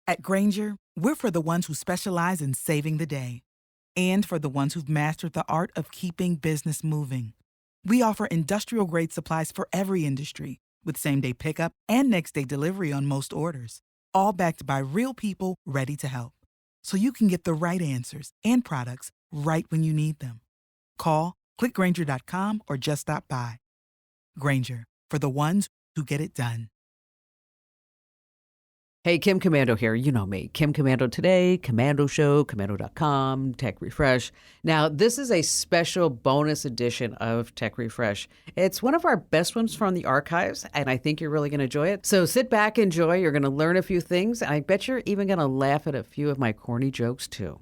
At Granger, we're for the ones who specialize in saving the day and for the ones who've mastered the art of keeping business moving. We offer industrial-grade supplies for every industry with same-day pickup and next-day delivery on most orders, all backed by real people ready to help. So you can get the right answers and products right when you need them. Call, clickgranger.com, or just stop by. Granger, for the ones who get it done. Hey, Kim Commando here. You know me. Kim Commando Today, Commando Show, Commando.com, Tech Refresh. Now, this is a special bonus edition of Tech Refresh. It's one of our best ones from the archives, and I think you're really going to enjoy it. So sit back, enjoy. You're going to learn a few things. I bet you're even going to laugh at a few of my corny jokes, too.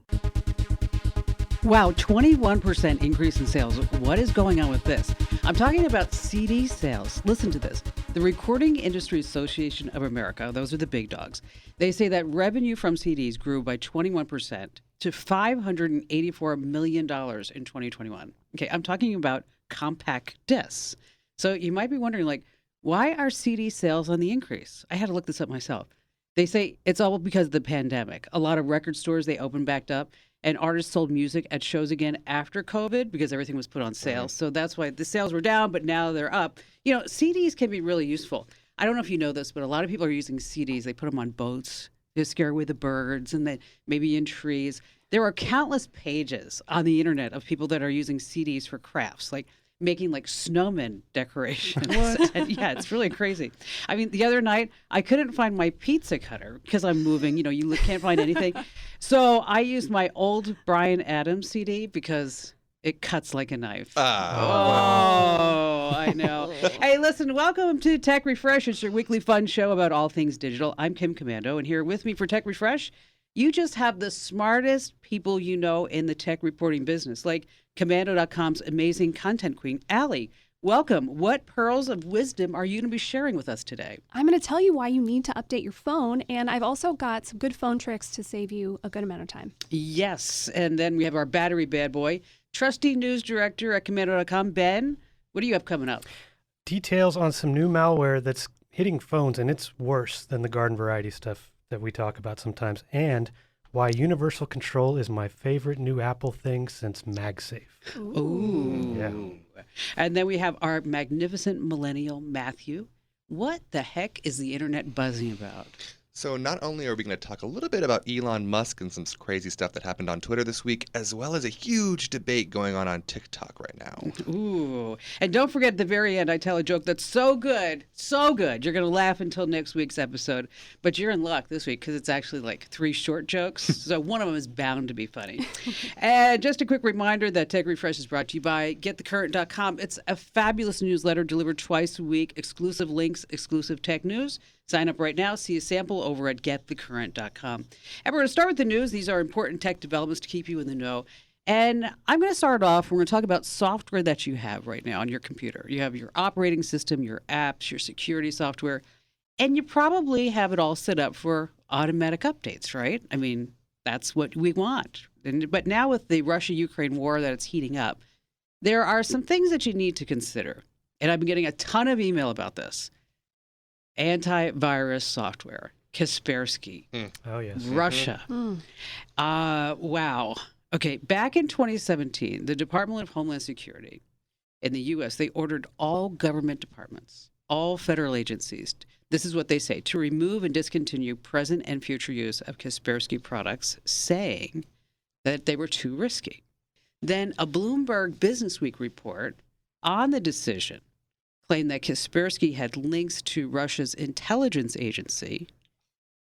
Wow, 21% increase in sales. What is going on with this? I'm talking about CD sales. Listen to this. The Recording Industry Association of America, those are the big dogs, they say that revenue from CDs grew by 21% to $584 million in 2021. Okay, I'm talking about compact discs. So you might be wondering, like, why are CD sales on the increase? I had to look this up myself. They say it's all because of the pandemic. A lot of record stores, they opened back up. And artists sold music at shows again after COVID because everything was put on sale. So that's why the sales were down, but now they're up. You know, CDs can be really useful. I don't know if you know this, but a lot of people are using CDs. They put them on boats to scare away the birds and then maybe in trees. There are countless pages on the internet of people that are using CDs for crafts, like making like snowman decorations. And yeah, it's really crazy. I mean, the other night I couldn't find my pizza cutter because I'm moving. You know, you can't find anything. So I used my old Bryan Adams CD because it cuts like a knife. I know. Hey, listen, welcome to Tech Refresh. It's your weekly fun show about all things digital. I'm Kim Commando, and here with me for Tech Refresh, you just have the smartest people you know in the tech reporting business, like Commando.com's amazing content queen, Allie. Welcome. What pearls of wisdom are you going to be sharing with us today? I'm going to tell you why you need to update your phone, and I've also got some good phone tricks to save you a good amount of time. Yes, and then we have our battery bad boy, trusty news director at Commando.com, Ben. What do you have coming up? Details on some new malware that's hitting phones, and it's worse than the garden variety stuff that we talk about sometimes, and why universal control is my favorite new Apple thing since MagSafe. Ooh. Yeah. And then we have our magnificent millennial, Matthew. What the heck is the internet buzzing about? So not only are we going to talk a little bit about Elon Musk and some crazy stuff that happened on Twitter this week, as well as a huge debate going on TikTok right now. Ooh. And don't forget at the very end, I tell a joke that's so good, you're going to laugh until next week's episode. But you're in luck this week because it's actually like 3 short jokes. So one of them is bound to be funny. And just a quick reminder that Tech Refresh is brought to you by GetTheCurrent.com. It's a fabulous newsletter delivered twice a week, exclusive links, exclusive tech news. Sign up right now. See a sample over at GetTheCurrent.com. And we're going to start with the news. These are important tech developments to keep you in the know. And I'm going to start off. We're going to talk about software that you have right now on your computer. You have your operating system, your apps, your security software, and you probably have it all set up for automatic updates, right? I mean, that's what we want. But now with the Russia-Ukraine war that it's heating up, there are some things that you need to consider. And I've been getting a ton of email about this. Antivirus software, Kaspersky, Oh, yes. Russia. Wow. Okay, back in 2017, the Department of Homeland Security in the U.S., they ordered all government departments, all federal agencies, this is what they say, to remove and discontinue present and future use of Kaspersky products, saying that they were too risky. Then a Bloomberg Businessweek report on the decision claimed that Kaspersky had links to Russia's intelligence agency,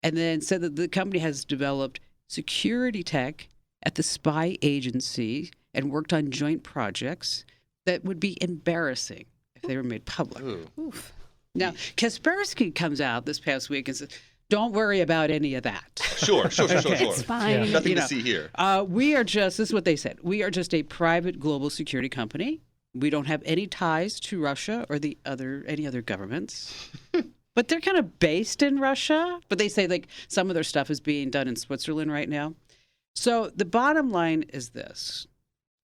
and then said that the company has developed security tech at the spy agency and worked on joint projects that would be embarrassing if they were made public. Oof. Now, Kaspersky comes out this past week and says, don't worry about any of that. Sure. It's fine. Yeah. Nothing to see here. This is what they said, we are just a private global security company. We don't have any ties to Russia or any other governments. But they're kind of based in Russia. But they say like some of their stuff is being done in Switzerland right now. So the bottom line is this.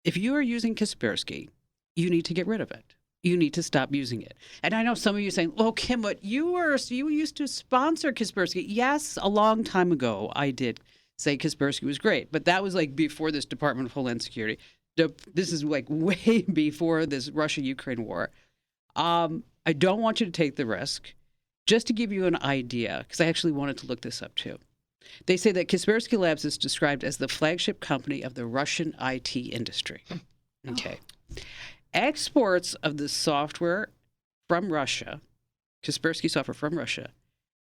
If you are using Kaspersky, you need to get rid of it. you need to stop using it. And I know some of you are saying, "Oh, Kim, but you used to sponsor Kaspersky." Yes, a long time ago I did say Kaspersky was great, but that was like before this Department of Homeland Security. This is like way before this Russia-Ukraine war. I don't want you to take the risk. Just to give you an idea, because I actually wanted to look this up too. They say that Kaspersky Labs is described as the flagship company of the Russian IT industry. Okay. Exports of the software from Russia, Kaspersky software from Russia,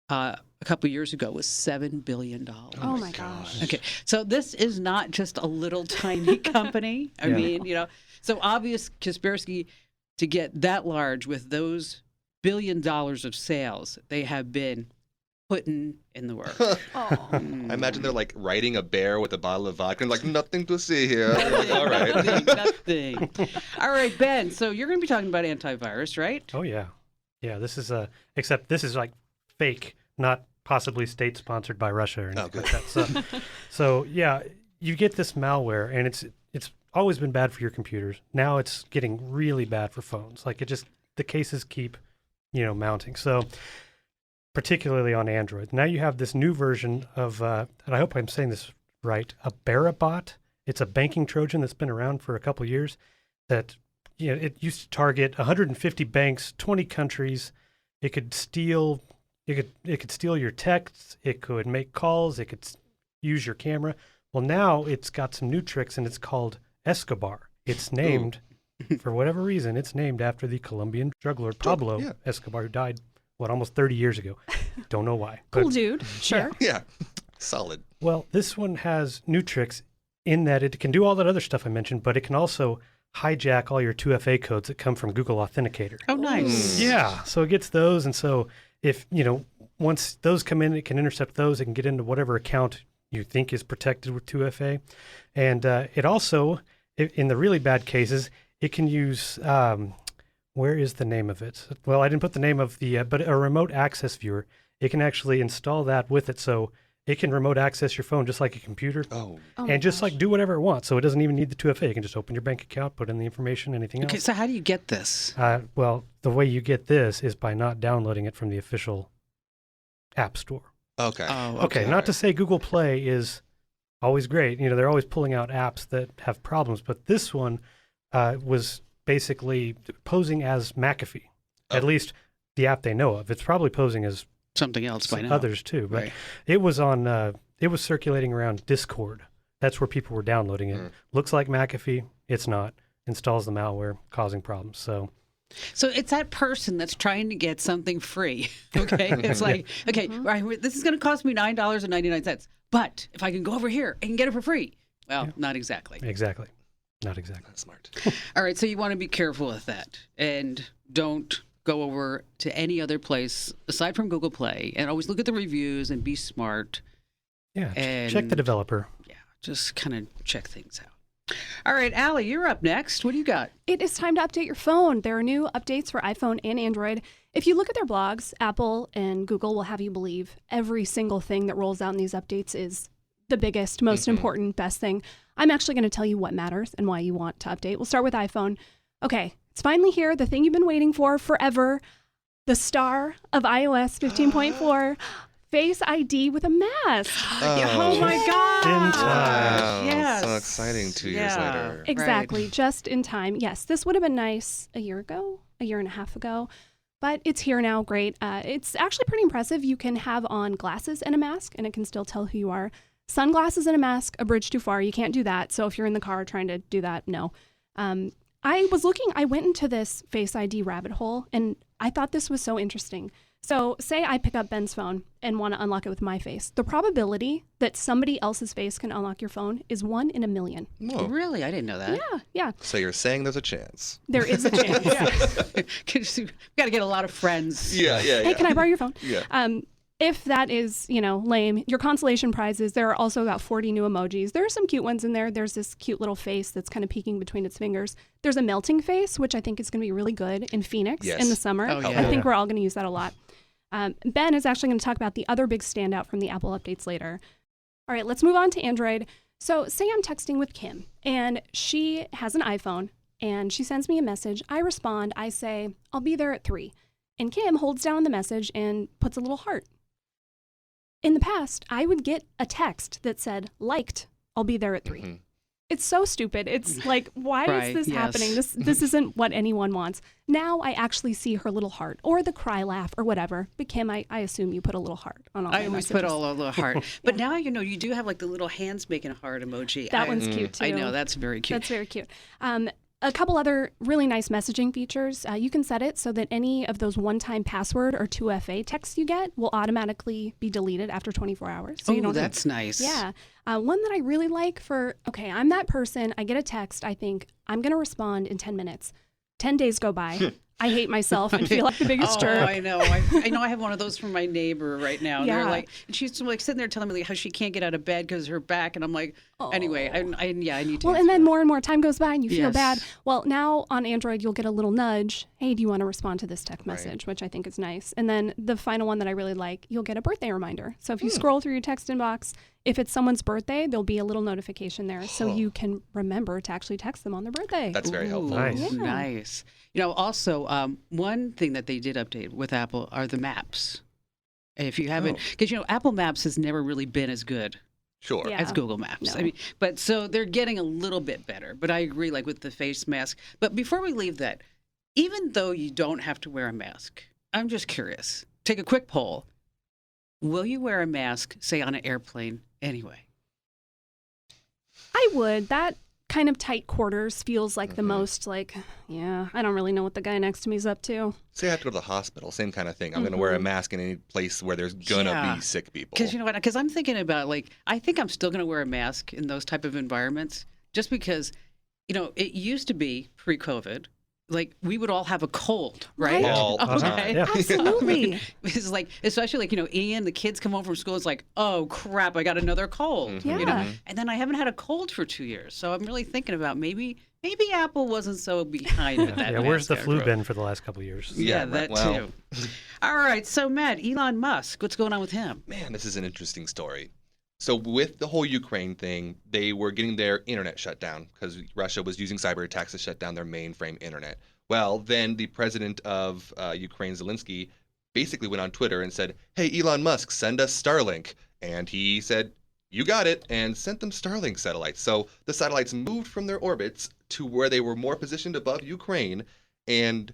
a couple of years ago was $7 billion. Oh my gosh. Okay, so this is not just a little tiny company. I mean, so obvious Kaspersky, to get that large with those $1 billion of sales, they have been putting in the work. I imagine they're like riding a bear with a bottle of vodka and like, nothing to see here. All right. Nothing. All right, Ben, so you're going to be talking about antivirus, right? Oh, yeah. Yeah, this is except this is like fake, not possibly state-sponsored by Russia or anything like that. So, yeah, you get this malware, and it's always been bad for your computers. Now it's getting really bad for phones. Like the cases keep, mounting. So particularly on Android. Now you have this new version of, and I hope I'm saying this right, a Barabot. It's a banking Trojan that's been around for a couple years that, it used to target 150 banks, 20 countries. It could steal your texts. It could make calls. It could use your camera. Well, now it's got some new tricks, and it's called Escobar. It's named, for whatever reason, it's named after the Colombian drug lord Pablo Escobar, who died, almost 30 years ago. Don't know why. Cool dude. Sure. Yeah. Solid. Well, this one has new tricks in that it can do all that other stuff I mentioned, but it can also hijack all your 2FA codes that come from Google Authenticator. Oh, nice. Yeah. So it gets those. And so if, once those come in, it can intercept those. It can get into whatever account you think is protected with 2FA. And it also, in the really bad cases, it can use, where is the name of it? Well, I didn't put the name of but a remote access viewer. It can actually install that with it. So it can remote access your phone just like a computer. And just like do whatever it wants. So it doesn't even need the 2FA. You can just open your bank account, put in the information, anything else. Okay, so how do you get this? Well, the way you get this is by not downloading it from the official App Store. Okay. Oh, Okay, not to say Google Play is always great. They're always pulling out apps that have problems, but this one was basically posing as McAfee, at least the app they know of. It's probably posing as something else by now. Others too, but Right. it was on. It was circulating around Discord. That's where people were downloading it. Looks like McAfee. It's not. Installs the malware, causing problems. So it's that person that's trying to get something free. Okay, it's like, okay, right, this is going to cost me $9.99, but if I can go over here, I can get it for free. Well, not exactly. Exactly. Not exactly. That's smart. All right, so you want to be careful with that, and don't go over to any other place aside from Google Play, and always look at the reviews and be smart. Yeah. And check the developer. Yeah, just kind of check things out. All right, Allie, you're up next. What do you got? It is time to update your phone. There are new updates for iPhone and Android. If you look at their blogs, Apple and Google will have you believe every single thing that rolls out in these updates is the biggest, most important, best thing. I'm actually going to tell you what matters and why you want to update. We'll start with iPhone. Okay, it's finally here, the thing you've been waiting for forever, the star of iOS 15.4. Face ID with a mask. Oh my God. In time. Wow. Yes. So exciting 2 years later. Exactly, just in time. Yes, this would have been nice a year and a half ago, but it's here now. Great. It's actually pretty impressive. You can have on glasses and a mask, and it can still tell who you are. Sunglasses and a mask, a bridge too far. You can't do that. So if you're in the car trying to do that, no. I went into this Face ID rabbit hole, and I thought this was so interesting. So say I pick up Ben's phone and want to unlock it with my face. The probability that somebody else's face can unlock your phone is 1 in a million. Whoa. Really? I didn't know that. Yeah. So you're saying there's a chance? There is a chance. We've got to get a lot of friends. Yeah. Hey, can I borrow your phone? Yeah. If that is, lame, your consolation prizes, there are also about 40 new emojis. There are some cute ones in there. There's this cute little face that's kind of peeking between its fingers. There's a melting face, which I think is going to be really good in Phoenix in the summer. Oh, yeah. I think we're all going to use that a lot. Ben is actually going to talk about the other big standout from the Apple updates later. All right, let's move on to Android. So say I'm texting with Kim, and she has an iPhone, and she sends me a message. I respond. I say, I'll be there at 3. And Kim holds down the message and puts a little heart. In the past, I would get a text that said, liked, I'll be there at 3. Mm-hmm. It's so stupid. It's like, why Right, is this yes. happening? This isn't what anyone wants. Now I actually see her little heart or the cry laugh or whatever. But Kim, I assume you put a little heart on all I my always messages. put all a little heart. But now, you do have like the little hands making a heart emoji. That one's cute too. I know, that's very cute. That's very cute. A couple other really nice messaging features. You can set it so that any of those one-time password or 2FA texts you get will automatically be deleted after 24 hours. So you Oh, don't have- that's nice. Yeah. One that I really like for, okay, I'm that person. I get a text. I think I'm going to respond in 10 minutes. 10 days go by. I hate myself and feel like the biggest jerk. I know. I know I have one of those from my neighbor right now. Yeah. They're like, and she's like sitting there telling me like how she can't get out of bed because of her back. And I'm like, anyway, I need to. Well, and then more and more time goes by and you feel Yes. bad. Well, now on Android, you'll get a little nudge. Hey, do you want to respond to this text Right. message? Which I think is nice. And then the final one that I really like, you'll get a birthday reminder. So if you scroll through your text inbox, if it's someone's birthday, there'll be a little notification there. So you can remember to actually text them on their birthday. That's very helpful. Nice. Yeah. Nice. Also, one thing that they did update with Apple are the maps. If you haven't, because Apple Maps has never really been as good Sure. Yeah. as Google Maps. No. I mean, but so they're getting a little bit better. But I agree, like with the face mask. But before we leave that, even though you don't have to wear a mask, I'm just curious. Take a quick poll. Will you wear a mask, say on an airplane, anyway? I would. That kind of tight quarters feels like the most like, yeah, I don't really know what the guy next to me is up to. Say I have to go to the hospital, same kind of thing. I'm going to wear a mask in any place where there's going to Yeah. be sick people. Because you know what? Because I'm thinking about I think I'm still going to wear a mask in those type of environments, just because, it used to be pre-COVID. Like we would all have a cold, right? Right. All the time. Okay. Yeah. Absolutely. It's like, especially Ian, the kids come home from school. It's like, oh crap, I got another cold. Yeah. And then I haven't had a cold for 2 years, so I'm really thinking about maybe Apple wasn't so behind with that. Yeah, where's the mask flu there. been for the last couple of years? Yeah, right, that well. too. All right, so Matt, Elon Musk, what's going on with him? Man, this is an interesting story. So with the whole Ukraine thing, they were getting their internet shut down because Russia was using cyber attacks to shut down their mainframe internet. Well, then the president of Ukraine, Zelensky, basically went on Twitter and said, hey, Elon Musk, send us Starlink. And he said, you got it, and sent them Starlink satellites. So the satellites moved from their orbits to where they were more positioned above Ukraine, and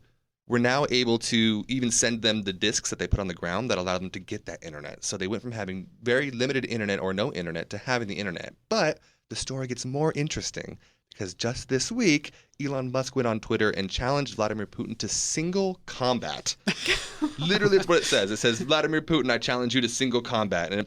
we're now able to even send them the discs that they put on the ground that allow them to get that internet. So they went from having very limited internet or no internet to having the internet. But the story gets more interesting because just this week, Elon Musk went on Twitter and challenged Vladimir Putin to single combat. Literally, that's what it says. It says, Vladimir Putin, I challenge you to single combat. And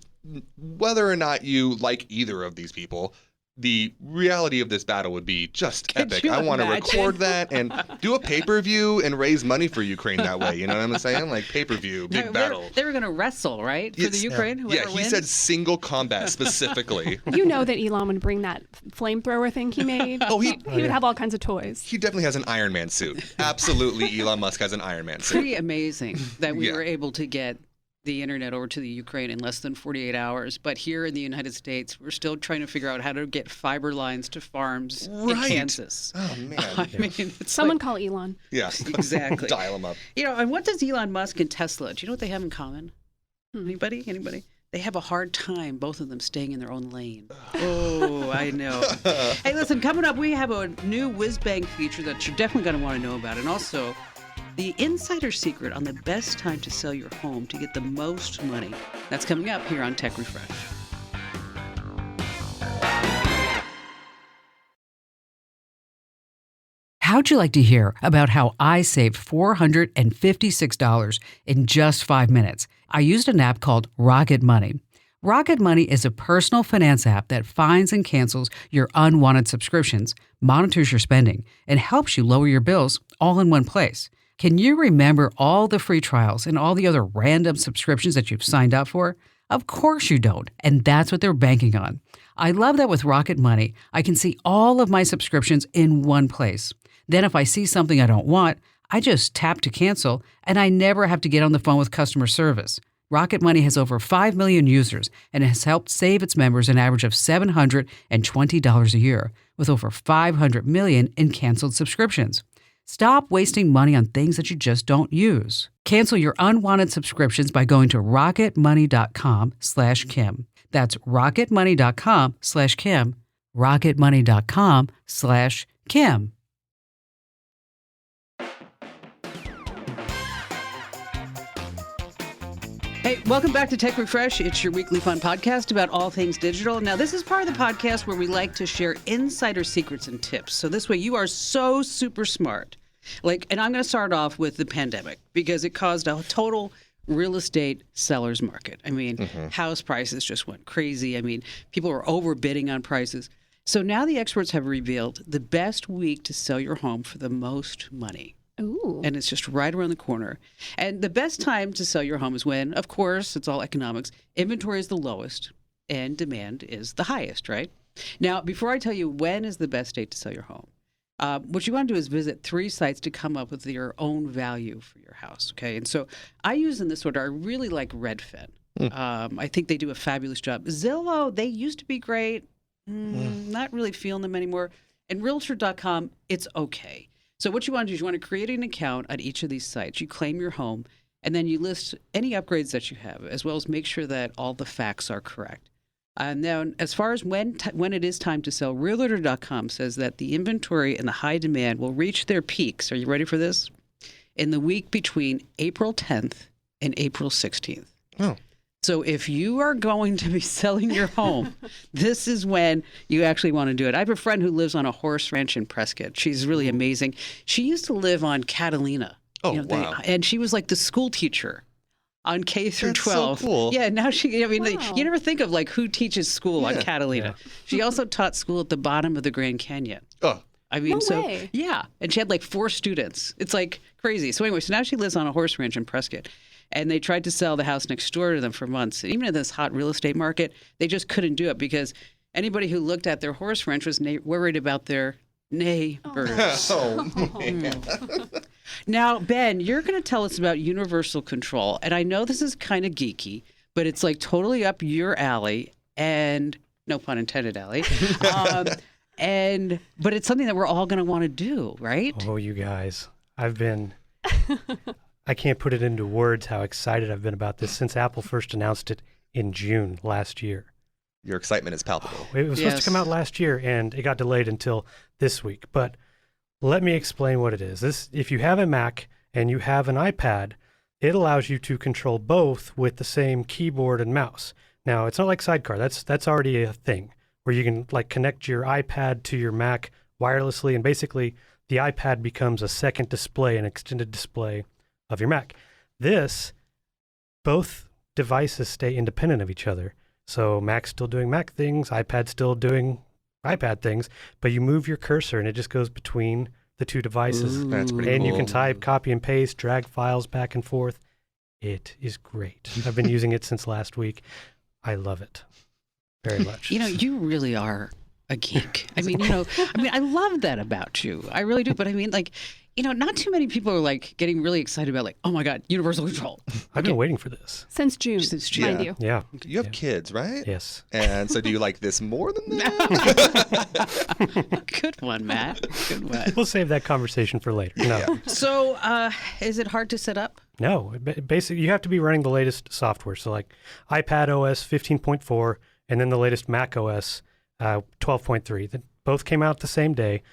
whether or not you like either of these people, the reality of this battle would be just Could epic. you I want to imagine? record that and do a pay-per-view and raise money for Ukraine that way. You know what I'm saying? Like pay-per-view, big No, battle. They were going to wrestle, right? For the Yes. Ukraine, Yeah, whoever he wins? said single combat specifically. You know that Elon would bring that flamethrower thing he made. Oh, he would have all kinds of toys. he definitely has an Iron Man suit. Absolutely, Elon Musk has an Iron Man suit. Pretty amazing that we Yeah. were able to get the internet over to the Ukraine in less than 48 hours. But here in the United States, we're still trying to figure out how to get fiber lines to farms in Right. Kansas. Oh man. I mean, it's Someone like, call Elon. Yeah. Exactly. Dial him up. and what does Elon Musk and Tesla, do you know what they have in common? Anybody? They have a hard time, both of them, staying in their own lane. Oh, I know. Hey, listen, coming up, we have a new whiz-bang feature that you're definitely going to want to know about. And also, the insider secret on the best time to sell your home to get the most money. That's coming up here on Tech Refresh. How'd you like to hear about how I saved $456 in just 5 minutes? I used an app called Rocket Money. Rocket Money is a personal finance app that finds and cancels your unwanted subscriptions, monitors your spending, and helps you lower your bills all in one place. Can you remember all the free trials and all the other random subscriptions that you've signed up for? Of course you don't, and that's what they're banking on. I love that with Rocket Money, I can see all of my subscriptions in one place. Then if I see something I don't want, I just tap to cancel, and I never have to get on the phone with customer service. Rocket Money has over 5 million users and has helped save its members an average of $720 a year, with over 500 million in canceled subscriptions. Stop wasting money on things that you just don't use. Cancel your unwanted subscriptions by going to rocketmoney.com/Kim. That's rocketmoney.com/Kim. rocketmoney.com/Kim. Hey, welcome back to Tech Refresh. It's your weekly fun podcast about all things digital. Now, this is part of the podcast where we like to share insider secrets and tips. So this way you are so super smart. And I'm going to start off with the pandemic because it caused a total real estate seller's market. I mean, house prices just went crazy. I mean, people were overbidding on prices. So now the experts have revealed the best week to sell your home for the most money. Ooh. And it's just right around the corner. And the best time to sell your home is when, of course, it's all economics, inventory is the lowest and demand is the highest, right? Now, before I tell you when is the best date to sell your home, what you want to do is visit 3 sites to come up with your own value for your house, okay? And so I use in this order, I really like Redfin. I think they do a fabulous job. Zillow, they used to be great. Not really feeling them anymore. And Realtor.com, it's okay. So what you want to do is you want to create an account on each of these sites. You claim your home, and then you list any upgrades that you have, as well as make sure that all the facts are correct. And now, as far as when it is time to sell, Realtor.com says that the inventory and the high demand will reach their peaks. Are you ready for this? In the week between April 10th and April 16th. Oh. So if you are going to be selling your home, this is when you actually want to do it. I have a friend who lives on a horse ranch in Prescott. She's really amazing. She used to live on Catalina. Oh, wow. And she was like the school teacher on K through That's 12. so cool. Yeah, now she, Wow. you never think of like who teaches school on Catalina. Yeah. She also taught school at the bottom of the Grand Canyon. Oh, I mean, No way. yeah. And she had like 4 students. It's like crazy. So anyway, so now she lives on a horse ranch in Prescott. And they tried to sell the house next door to them for months. Even in this hot real estate market, they just couldn't do it because anybody who looked at their horse ranch was worried about their neighbors. Now, Ben, you're going to tell us about universal control. And I know this is kind of geeky, but it's like totally up your alley. And no pun intended, Allie. But it's something that we're all going to want to do, right? Oh, you guys. I can't put it into words how excited I've been about this since Apple first announced it in June last year. your excitement is palpable. It was supposed to come out last year, and it got delayed until this week. But let me explain what it is. If you have a Mac and you have an iPad, it allows you to control both with the same keyboard and mouse. Now, it's not like Sidecar. That's already a thing where you can like connect your iPad to your Mac wirelessly, and basically the iPad becomes a second display, an extended display of your Mac. Both devices stay independent of each other. So Mac's still doing Mac things, iPad's still doing iPad things, but you move your cursor and it just goes between the two devices. That's pretty And cool. you can type, copy and paste, drag files back and forth. It is great. I've been using it since last week. I love it very much. You really are a geek. I love that about you. I really do. But not too many people are like getting really excited about like, oh my God, universal control. I've been waiting for this. Since June, Since June. mind you. Yeah. You have kids, right? Yes. And so do you like this more than that? Good one, Matt. Good one. We'll save that conversation for later. No. Yeah. So is it hard to set up? No. Basically, you have to be running the latest software. So like iPad OS 15.4 and then the latest Mac OS 12.3. That both came out the same day.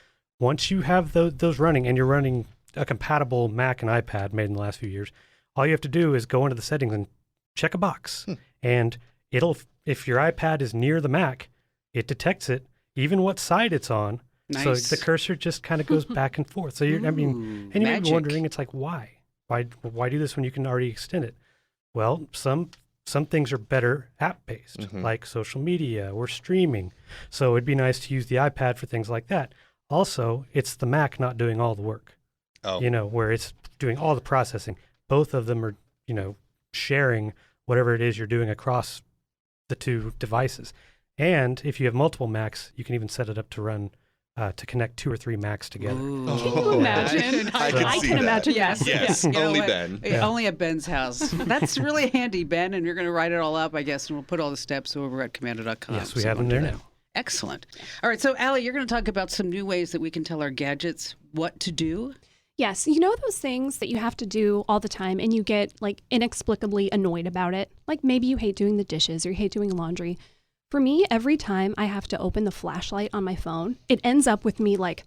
Once you have those running and you're running a compatible Mac and iPad made in the last few years, all you have to do is go into the settings and check a box. And if your iPad is near the Mac, it detects it, even what side it's on. Nice. So the cursor just kind of goes back and forth. So you may be magic. wondering, it's like, why? Why do this when you can already extend it? Well, some things are better app-based, like social media or streaming. So it'd be nice to use the iPad for things like that. Also, it's the Mac not doing all the work, where it's doing all the processing. Both of them are, sharing whatever it is you're doing across the two devices. And if you have multiple Macs, you can even set it up to run to connect 2 or 3 Macs together. Ooh. Can you imagine? I can see can that. imagine Yes, that. Yes, You know only what? Ben. Yeah, only at Ben's house. That's really handy, Ben, and you're going to write it all up, I guess, and we'll put all the steps over at commando.com. Yes, we so have them we'll do there that. now. Excellent. All right, so Allie, you're going to talk about some new ways that we can tell our gadgets what to do. Yes, you know those things that you have to do all the time and you get like inexplicably annoyed about it? Like maybe you hate doing the dishes or you hate doing laundry. For me, every time I have to open the flashlight on my phone, it ends up with me like,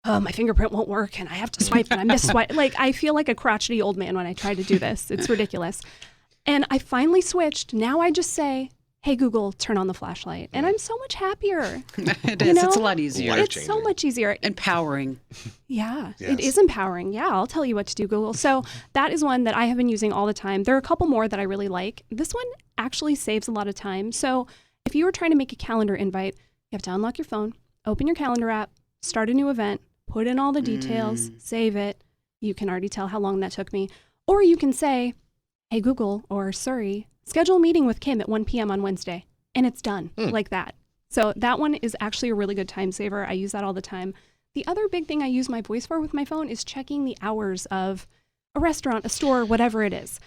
oh, my fingerprint won't work and I have to swipe and I miss swipe. Like I feel like a crotchety old man when I try to do this. It's ridiculous. And I finally switched. Now I just say, hey, Google, turn on the flashlight. And I'm so much happier. It You is. know? It's a lot easier. Life It's so changing. much easier. Empowering. Yeah, Yes. it is empowering. Yeah, I'll tell you what to do, Google. So that is one that I have been using all the time. There are a couple more that I really like. This one actually saves a lot of time. So if you were trying to make a calendar invite, you have to unlock your phone, open your calendar app, start a new event, put in all the details, save it. You can already tell how long that took me. Or you can say, hey, Google or Siri, schedule a meeting with Kim at 1 p.m. on Wednesday. And it's done like that. So that one is actually a really good time saver. I use that all the time. The other big thing I use my voice for with my phone is checking the hours of a restaurant, a store, whatever it is.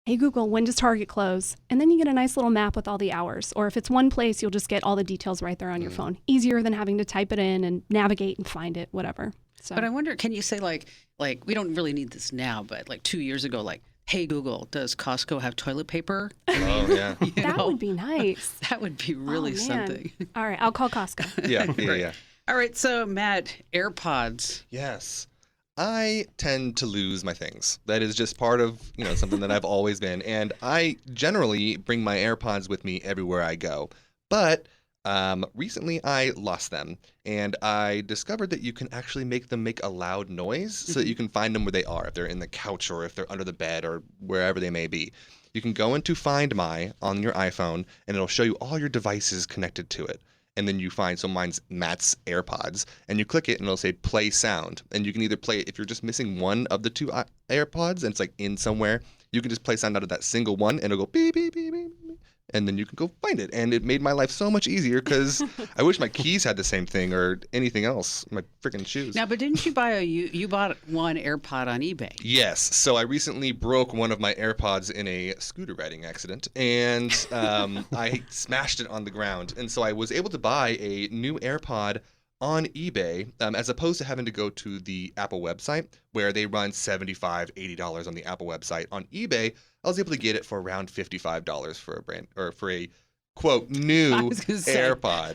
Hey, Google, when does Target close? And then you get a nice little map with all the hours. Or if it's one place, you'll just get all the details right there on your phone. Easier than having to type it in and navigate and find it, whatever. So. But I wonder, can you say like we don't really need this now, but like 2 years ago, like, hey, Google, does Costco have toilet paper? Oh, yeah. You that know? would be nice. That would be really Oh, man. something. All right, I'll call Costco. Yeah. All right, so Matt, AirPods. Yes. I tend to lose my things. That is just part of, something that I've always been. And I generally bring my AirPods with me everywhere I go. But recently I lost them. And I discovered that you can actually make them make a loud noise so that you can find them where they are, if they're in the couch or if they're under the bed or wherever they may be. You can go into Find My on your iPhone, and it'll show you all your devices connected to it. And then you find, so mine's Matt's AirPods, and you click it and it'll say play sound. And you can either play it, if you're just missing one of the two AirPods and it's like in somewhere, you can just play sound out of that single one and it'll go beep, beep, beep, beep, beep. And then you can go find it. And it made my life so much easier because I wish my keys had the same thing or anything else, my freaking shoes. Now, but didn't you buy you bought one AirPod on eBay? Yes. So I recently broke one of my AirPods in a scooter riding accident, and I smashed it on the ground. And so I was able to buy a new AirPod on eBay, as opposed to having to go to the Apple website where they run $75, $80 on the Apple website. On eBay, I was able to get it for around $55 for a quote new I was gonna say. AirPod.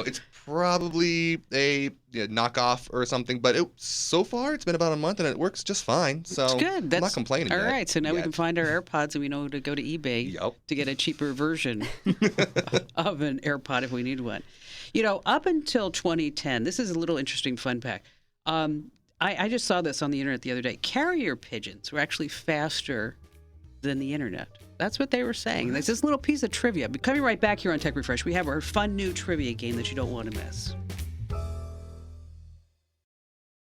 It's probably a knockoff or something, but so far it's been about a month and it works just fine. So It's good. I'm not complaining. All yet. right, so now we Yet. can find our AirPods and we know to go to eBay Yep. to get a cheaper version of an AirPod if we need one. Up until 2010, this is a little interesting fun fact. I just saw this on the internet the other day. Carrier pigeons were actually faster than the internet. That's what they were saying. There's this little piece of trivia. But coming right back here on Tech Refresh, we have our fun new trivia game that you don't want to miss.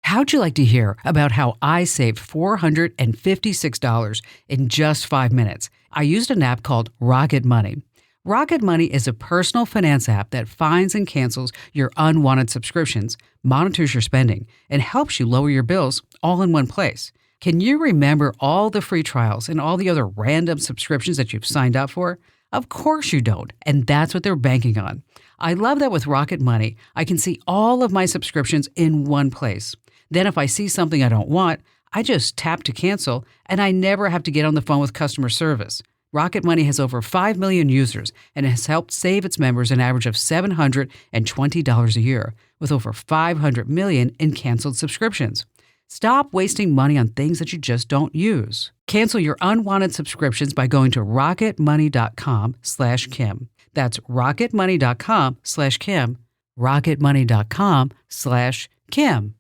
How'd you like to hear about how I saved $456 in just 5 minutes? I used an app called Rocket Money. Rocket Money is a personal finance app that finds and cancels your unwanted subscriptions, monitors your spending, and helps you lower your bills all in one place. Can you remember all the free trials and all the other random subscriptions that you've signed up for? Of course you don't, and that's what they're banking on. I love that with Rocket Money, I can see all of my subscriptions in one place. Then if I see something I don't want, I just tap to cancel, and I never have to get on the phone with customer service. Rocket Money has over 5 million users and has helped save its members an average of $720 a year, with over 500 million in canceled subscriptions. Stop wasting money on things that you just don't use. Cancel your unwanted subscriptions by going to rocketmoney.com/Kim. That's rocketmoney.com/Kim. rocketmoney.com/Kim.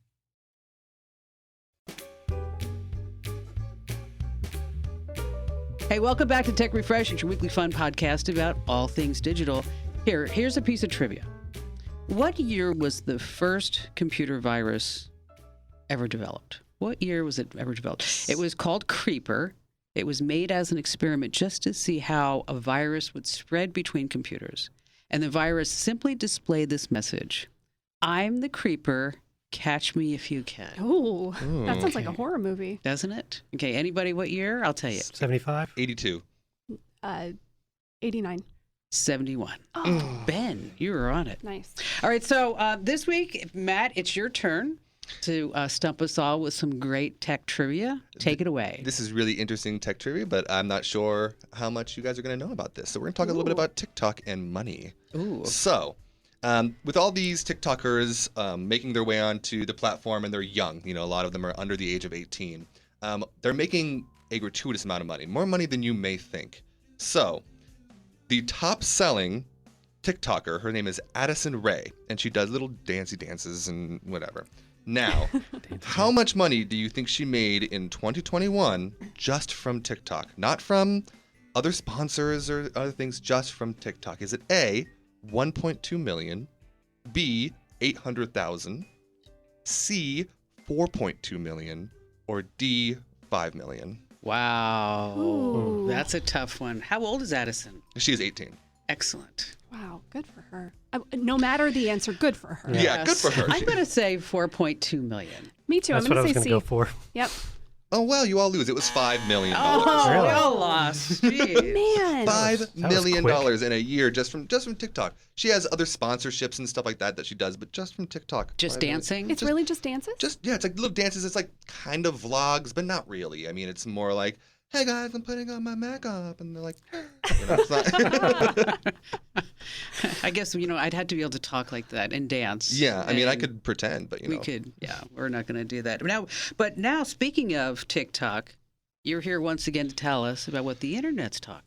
Hey, welcome back to Tech Refresh. It's your weekly fun podcast about all things digital. Here's a piece of trivia. What year was the first computer virus ever developed? What year was it ever developed? It was called Creeper. It was made as an experiment just to see how a virus would spread between computers. And the virus simply displayed this message: I'm the creeper. Catch me if you can. Oh, that sounds like a Okay. horror movie. Doesn't it? Okay. Anybody? What year? I'll tell you. 75. 82. 89. 71. Oh, Ben, you were on it. nice. All right. So this week, Matt, it's your turn to stump us all with some great tech trivia. Take it away. This is really interesting tech trivia, but I'm not sure how much you guys are going to know about this. So we're going to talk a little bit about TikTok and money. Ooh. So, with all these TikTokers making their way onto the platform, and they're young, a lot of them are under the age of 18, they're making a gratuitous amount of money, more money than you may think. So, the top selling TikToker, her name is Addison Rae, and she does little dancey dances and whatever. Now, how much money do you think she made in 2021 just from TikTok? Not from other sponsors or other things, just from TikTok. Is it A, 1.2 million, B, 800,000, C, 4.2 million, or D, 5 million? Wow. Ooh. That's a tough one. How old is Addison? She is 18. Excellent. Wow, good for her. No matter the answer, good for her. Yeah, good for her. I'm going to say 4.2 million. Me too. That's I'm what I going was to going say to go C. for. Yep. Oh, well, you all lose. It was $5 million. Oh, Really? we all lost. Jeez. Man. $5 That was million quick. in a year just from TikTok. She has other sponsorships and stuff like that she does, but just from TikTok. Just 5 million. dancing? It's really just dances? It's like little dances. It's like kind of vlogs, but not really. I mean, it's more like, hey guys, I'm putting on my makeup, and they're like, it's not. I guess, I'd have to be able to talk like that and dance. Yeah, I mean, I And could pretend, but We could, yeah. We're not going to do that. Now, speaking of TikTok, you're here once again to tell us about what the internet's talking.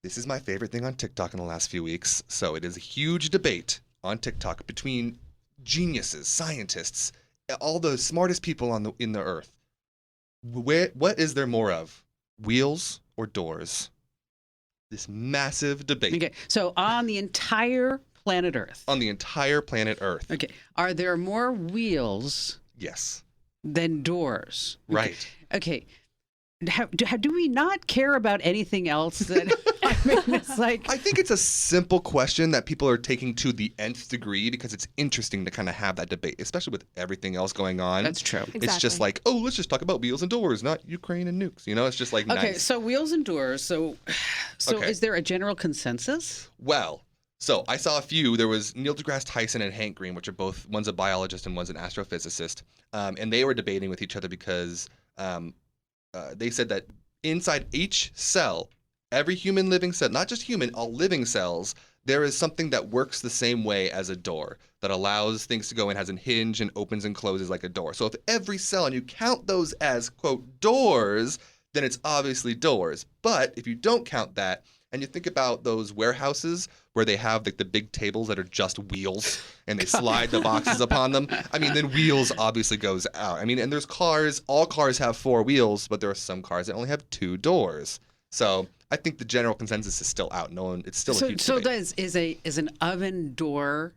This is my favorite thing on TikTok in the last few weeks. So it is a huge debate on TikTok between geniuses, scientists, all the smartest people in the earth. What is there more of, wheels or doors? This massive debate Okay, so on the entire planet Earth. on the entire planet Earth. Okay, are there more wheels Yes, than doors? right. Okay. Do we not care about anything else? That I mean, it's like I think it's a simple question that people are taking to the nth degree because it's interesting to kind of have that debate, especially with everything else going on. that's true. It's just Exactly. like, oh, let's just talk about wheels and doors, not Ukraine and nukes. It's just like Okay, nice. so wheels and doors. So Okay. is there a general consensus? Well, so I saw a few. There was Neil deGrasse Tyson and Hank Green, which are both, one's a biologist and one's an astrophysicist. And they were debating with each other because they said that inside each cell, every human living cell, not just human, all living cells, there is something that works the same way as a door that allows things to go in, has a hinge and opens and closes like a door. So if every cell, and you count those as, quote, doors, then it's obviously doors. But if you don't count that, and you think about those warehouses where they have like the big tables that are just wheels and they slide the boxes upon them. I mean, then wheels obviously goes out. I mean, and there's cars, all cars have 4 wheels, but there are some cars that only have 2 doors. So I think the general consensus is still out. It's still a huge debate. Is an oven door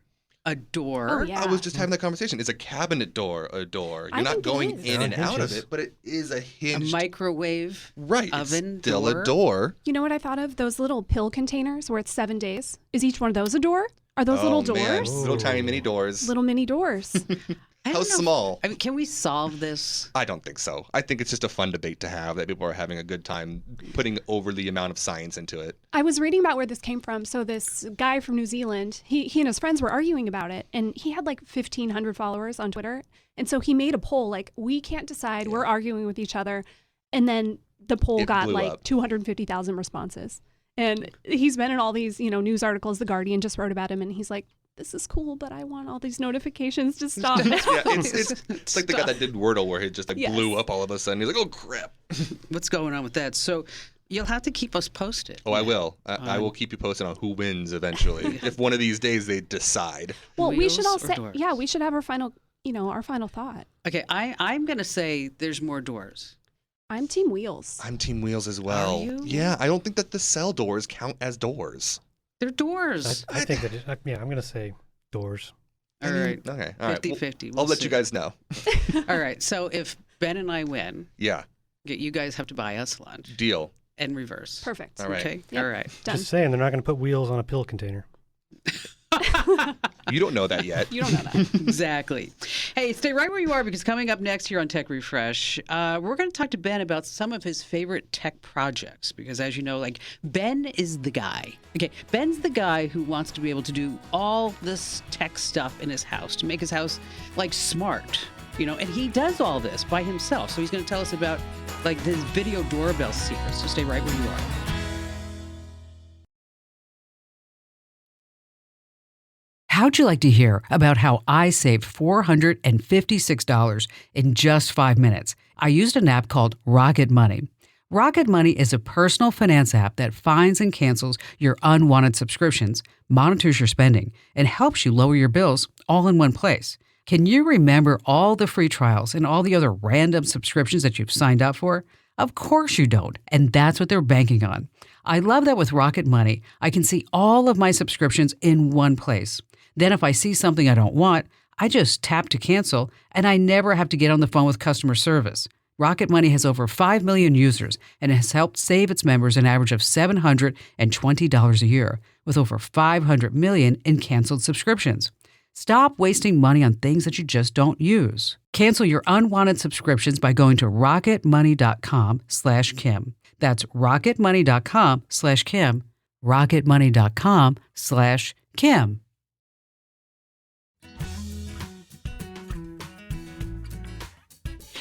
a door? Oh, yeah. I was just having that conversation. Is a cabinet door a door? You're I not think it going is. in and They're on out of hinges. it, but it is a A hinged microwave right. oven It's still door? a door. You know what I thought of? Those little pill containers where it's 7 days. Is each one of those a door? Are those little doors? Man. Little tiny mini doors. Little mini doors. I How don't know. small? I mean, can we solve this? I don't think so. I think it's just a fun debate to have that people are having a good time putting overly amount of science into it. I was reading about where this came from. So this guy from New Zealand, he and his friends were arguing about it, and he had like 1,500 followers on Twitter. And so he made a poll like, we can't decide. We're arguing with each other. And then the poll It got blew like up. 250,000 responses. And he's been in all these, news articles. The Guardian just wrote about him, and he's like, this is cool, but I want all these notifications to stop. Yeah, it's like the guy that did Wordle where he just like Yes. blew up all of a sudden. He's like, oh crap. What's going on with that? So you'll have to keep us posted. Oh, I will. I will keep you posted on who wins eventually. If one of these days they decide. Well, we should all Wheels or say, doors? yeah, we should have our final, our final thought. Okay, I'm going to say there's more doors. I'm team wheels. I'm Team Wheels as well. you? Yeah, I don't think that the cell doors count as doors. They're doors. I think that, I'm going to say doors. All right. Okay. All right. 50-50. I'll let you guys know. All right. So if Ben and I win, Yeah. you guys have to buy us lunch Deal. and reverse. Perfect. All right. Okay. Yep. All right. Done. Just saying, they're not going to put wheels on a pill container. You don't know that yet. You don't know that. Exactly. Hey, stay right where you are, because coming up next here on Tech Refresh, we're going to talk to Ben about some of his favorite tech projects. Because as you know, like, Ben is the guy. Okay, Ben's the guy who wants to be able to do all this tech stuff in his house to make his house like smart. You know, and he does all this by himself. So he's going to tell us about like his video doorbell secrets. So stay right where you are. How'd you like to hear about how I saved $456 in just 5 minutes? I used an app called Rocket Money. Rocket Money is a personal finance app that finds and cancels your unwanted subscriptions, monitors your spending, and helps you lower your bills all in one place. Can you remember all the free trials and all the other random subscriptions that you've signed up for? Of course you don't, and that's what they're banking on. I love that with Rocket Money, I can see all of my subscriptions in one place. Then if I see something I don't want, I just tap to cancel, and I never have to get on the phone with customer service. Rocket Money has over 5 million users and has helped save its members an average of $720 a year, with over 500 million in canceled subscriptions. Stop wasting money on things that you just don't use. Cancel your unwanted subscriptions by going to rocketmoney.com/Kim. That's rocketmoney.com/Kim. rocketmoney.com/Kim.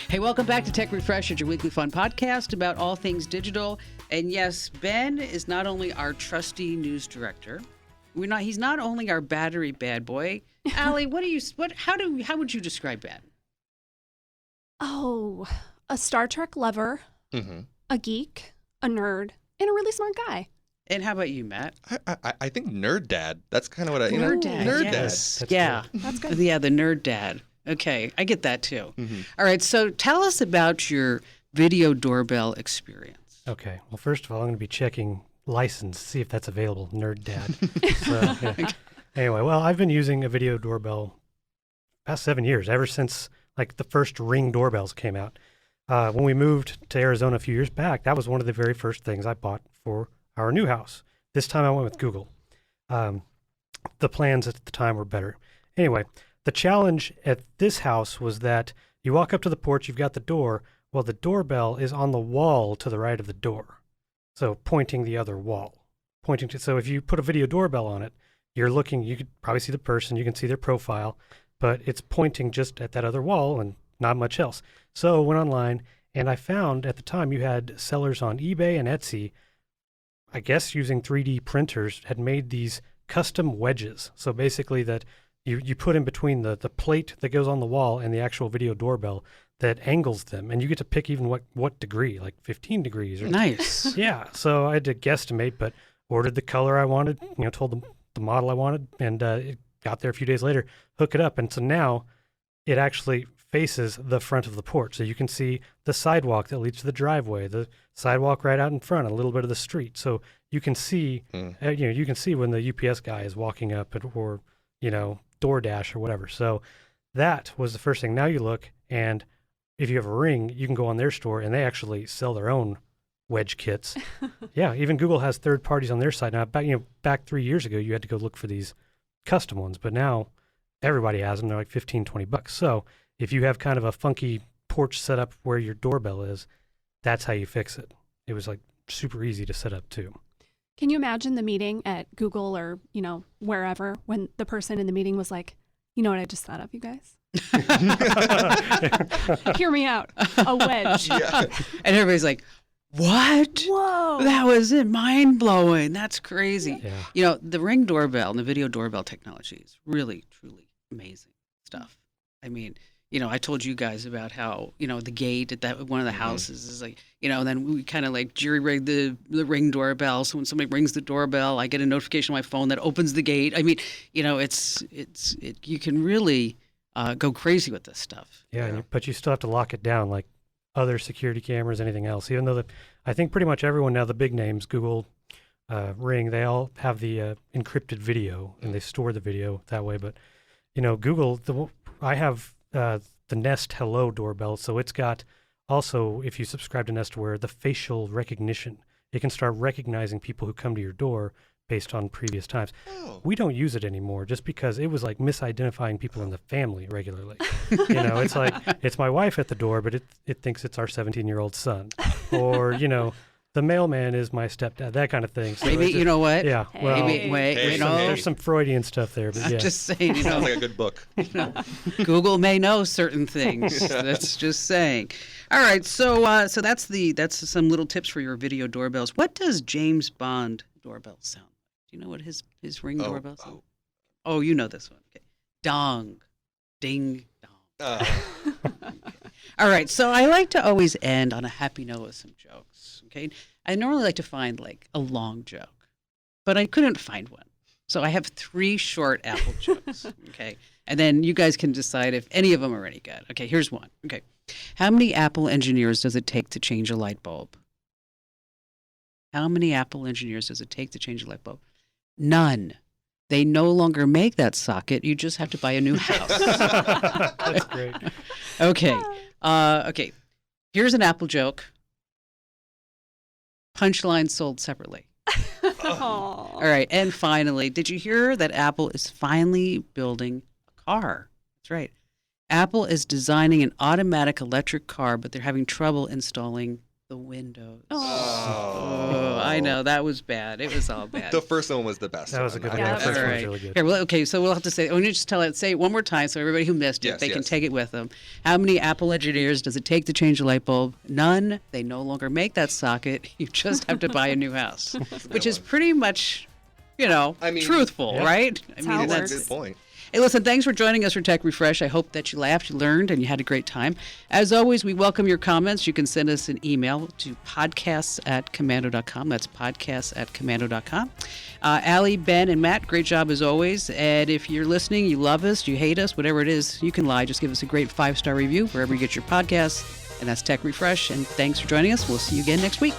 Hey, welcome back to Tech Refresh, your weekly fun podcast about all things digital. And yes, Ben is not only our trusty news director. He's not only our battery bad boy. Allie, how would you describe Ben? Oh, a Star Trek lover, a geek, a nerd, and a really smart guy. And how about you, Matt? I think nerd dad. That's kind of what I. Nerd dad. Nerd Yes. dad. Yeah, That's good. Yeah, the nerd dad. Okay, I get that too. Mm-hmm. All right, so tell us about your video doorbell experience. Okay. Well, first of all, I'm going to be checking license, see if that's available. Nerd dad. So, yeah. Anyway, well, I've been using a video doorbell past 7 years, ever since like the first Ring doorbells came out. When we moved to Arizona a few years back, that was one of the very first things I bought for our new house. This time I went with Google. The plans at the time were better. Anyway, the challenge at this house was that you walk up to the porch, you've got the door. Well, the doorbell is on the wall to the right of the door. So pointing the other wall. So if you put a video doorbell on it, you're looking, you could probably see the person, you can see their profile, but it's pointing just at that other wall and not much else. So I went online and I found at the time you had sellers on eBay and Etsy, I guess using 3D printers, had made these custom wedges. So basically that you put in between the plate that goes on the wall and the actual video doorbell that angles them. And you get to pick even what degree, like 15 degrees. Or Nice. Yeah. So I had to guesstimate, but ordered the color I wanted, told them the model I wanted, and it got there a few days later, hook it up. And so now it actually faces the front of the porch. So you can see the sidewalk that leads to the driveway, the sidewalk right out in front, a little bit of the street. So you can see, you can see when the UPS guy is walking up or DoorDash or whatever. So that was the first thing. Now you look, and if you have a Ring, you can go on their store, and they actually sell their own wedge kits. Yeah, even Google has third parties on their side now. Back 3 years ago, you had to go look for these custom ones, but now everybody has them. They're like $15-20. So if you have kind of a funky porch setup where your doorbell is, that's how you fix it. It was like super easy to set up too. Can you imagine the meeting at Google or, wherever when the person in the meeting was like, you know what I just thought of, you guys? Hear me out. A wedge. Yeah. And everybody's like, what? Whoa. That was it. Mind blowing. That's crazy. Yeah. The Ring doorbell and the video doorbell technology is really, truly amazing stuff. I mean, I told you guys about how, the gate at that one of the houses is like, and then we kind of like jury-rigged the Ring doorbell. So when somebody rings the doorbell, I get a notification on my phone that opens the gate. I mean, you can really go crazy with this stuff. Yeah, but you still have to lock it down like other security cameras, anything else. Even though I think pretty much everyone now, the big names, Google, Ring, they all have the encrypted video and they store the video that way. But, Google, I have the Nest Hello doorbell. So it's got also, if you subscribe to Nest Wear, the facial recognition. It can start recognizing people who come to your door based on previous times. Oh. We don't use it anymore just because it was like misidentifying people in the family regularly. It's like, it's my wife at the door, but it thinks it's our 17-year-old son. Or, the mailman is my stepdad, that kind of thing. So Maybe, you know what? Yeah. Well, Maybe, wait, Hey. no. there's some Freudian stuff there, but I'm yeah. just saying, Sounds like a good book. Google may know certain things. That's just saying. All right, so that's some little tips for your video doorbells. What does James Bond doorbell sound like? Do you know what his ring doorbell sound? Oh, you know this one. Okay. Dong, ding, dong. All right, so I like to always end on a happy note with some jokes. Okay, I normally like to find like a long joke, but I couldn't find one. So I have 3 short Apple jokes. Okay, and then you guys can decide if any of them are any good. Okay, here's one. Okay, how many Apple engineers does it take to change a light bulb? How many Apple engineers does it take to change a light bulb? None. They no longer make that socket. You just have to buy a new house. That's great. Okay. Okay. Here's an Apple joke. Punchline sold separately. All right. And finally, did you hear that Apple is finally building a car? That's right. Apple is designing an automatic electric car, but they're having trouble installing the windows. Oh, I know. That was bad. It was all bad. The first one was the best. That was a good one. Yeah, The first all one right. was really good. Here, well, okay, so we'll have to say, let me just say it one more time so everybody who missed it, Yes, they can yes. take it with them. How many Apple engineers does it take to change a light bulb? None. They no longer make that socket. You just have to buy a new house, which is pretty much, I mean, truthful, yeah. right? I how it That's a works. good point. Hey, listen, thanks for joining us for Tech Refresh. I hope that you laughed, you learned, and you had a great time. As always, we welcome your comments. You can send us an email to podcasts@commando.com. That's podcasts@commando.com. Allie, Ben, and Matt, great job as always. And if you're listening, you love us, you hate us, whatever it is, you can lie. Just give us a great 5-star review wherever you get your podcasts. And that's Tech Refresh. And thanks for joining us. We'll see you again next week.